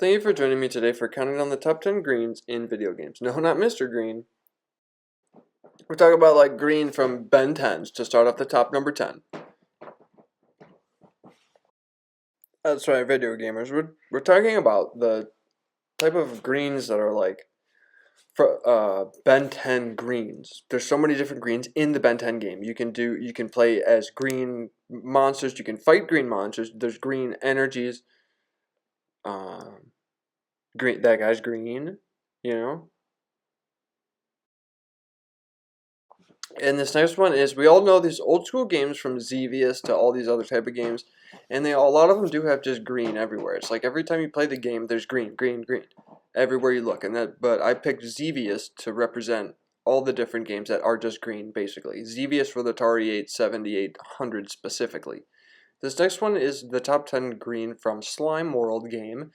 Thank you for joining me today for counting down the top 10 greens in video games. No, not Mr. Green. We're talking about like green from Ben 10s to start off the top number 10. That's right, video gamers. We're talking about the type of greens that are like for Ben 10 greens. There's so many different greens in the Ben 10 game. You can play as green monsters, you can fight green monsters. There's green energies. Green, that guy's green, you know? And this next one is, we all know these old school games from Xevious to all these other type of games, and a lot of them do have just green everywhere. It's like every time you play the game, there's green, green, green, everywhere you look. But I picked Xevious to represent all the different games that are just green, basically. Xevious for the Atari 87800 specifically. This next one is the top 10 green from Slime World game.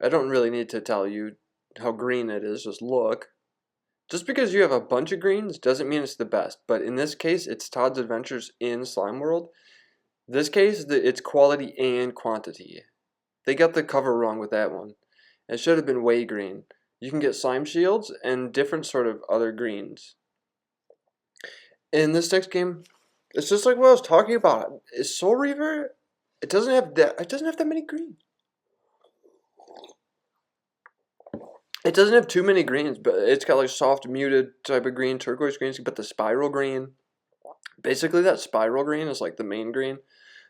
I don't really need to tell you how green it is, just look. Just because you have a bunch of greens doesn't mean it's the best, but in this case, it's Todd's Adventures in Slime World. This case, it's quality and quantity. They got the cover wrong with that one. It should have been way green. You can get slime shields and different sort of other greens. In this next game, it's just like what I was talking about. Is Soul Reaver? It doesn't have that many greens. It doesn't have too many greens, but it's got like soft muted type of green, turquoise greens, but the spiral green. Basically that spiral green is like the main green.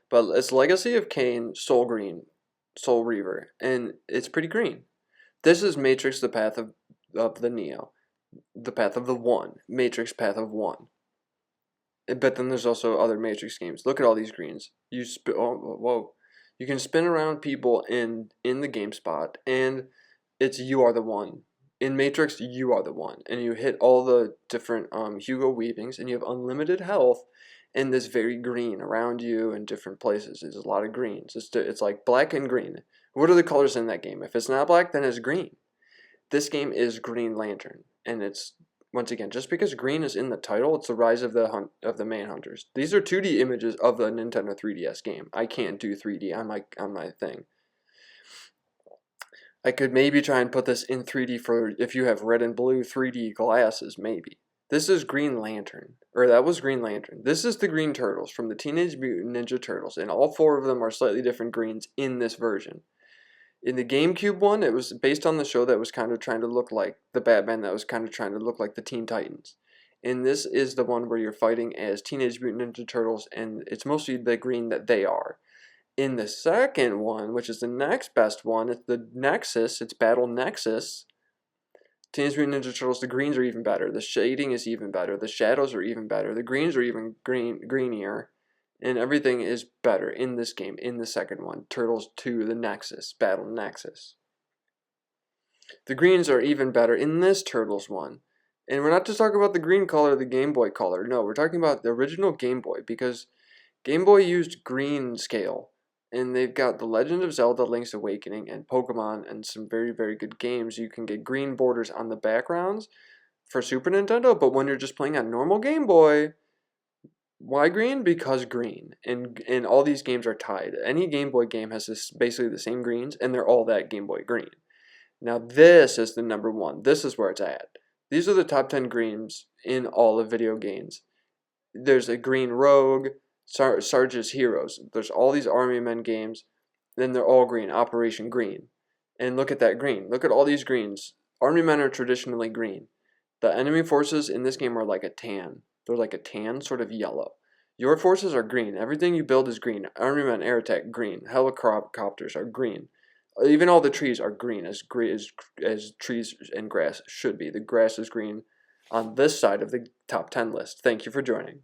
But it's Legacy of Kain, Soul Green, Soul Reaver, and it's pretty green. This is Matrix, the Path of the Neo. The Path of the One. Matrix, Path of One. But then there's also other Matrix games. Look at all these greens. Whoa. You can spin around people in the game spot, and it's You Are the One. In Matrix, you are the one. And you hit all the different Hugo weavings, and you have unlimited health, and this very green around you in different places. There's a lot of greens. It's like black and green. What are the colors in that game? If it's not black, then it's green. This game is Green Lantern, and it's, once again, just because green is in the title, it's the rise of the Manhunters. These are 2D images of the Nintendo 3DS game. I can't do 3D on my thing. I could maybe try and put this in 3D for if you have red and blue 3D glasses, maybe. This is Green Lantern, or that was Green Lantern. This is the Green Turtles from the Teenage Mutant Ninja Turtles, and all 4 of them are slightly different greens in this version. In the GameCube one, it was based on the show that was kind of trying to look like the Batman, that was kind of trying to look like the Teen Titans. And this is the one where you're fighting as Teenage Mutant Ninja Turtles, and it's mostly the green that they are. In the second one, which is the next best one, it's the Nexus, it's Battle Nexus. Teenage Mutant Ninja Turtles, the greens are even better. The shading is even better. The shadows are even better. The greens are even greenier. And everything is better in this game, in the second one. Turtles 2, the Nexus, Battle Nexus. The greens are even better in this Turtles one. And we're not just talking about the green color, the Game Boy color. No, we're talking about the original Game Boy, because Game Boy used green scale. And they've got The Legend of Zelda, Link's Awakening, and Pokemon, and some very, very good games. You can get green borders on the backgrounds for Super Nintendo, but when you're just playing on normal Game Boy, why green? Because green. And all these games are tied. Any Game Boy game has basically the same greens, and they're all that Game Boy green. Now this is the number 1. This is where it's at. These are the top 10 greens in all of video games. There's a green Rogue, Sarge's Heroes. There's all these Army Men games. Then they're all green. Operation Green. And look at that green. Look at all these greens. Army Men are traditionally green. The enemy forces in this game are like a tan. They're like a tan, sort of yellow. Your forces are green. Everything you build is green. Army Men, air attack, green. Helicopters are green. Even all the trees are green, as trees and grass should be. The grass is green on this side of the top 10 list. Thank you for joining.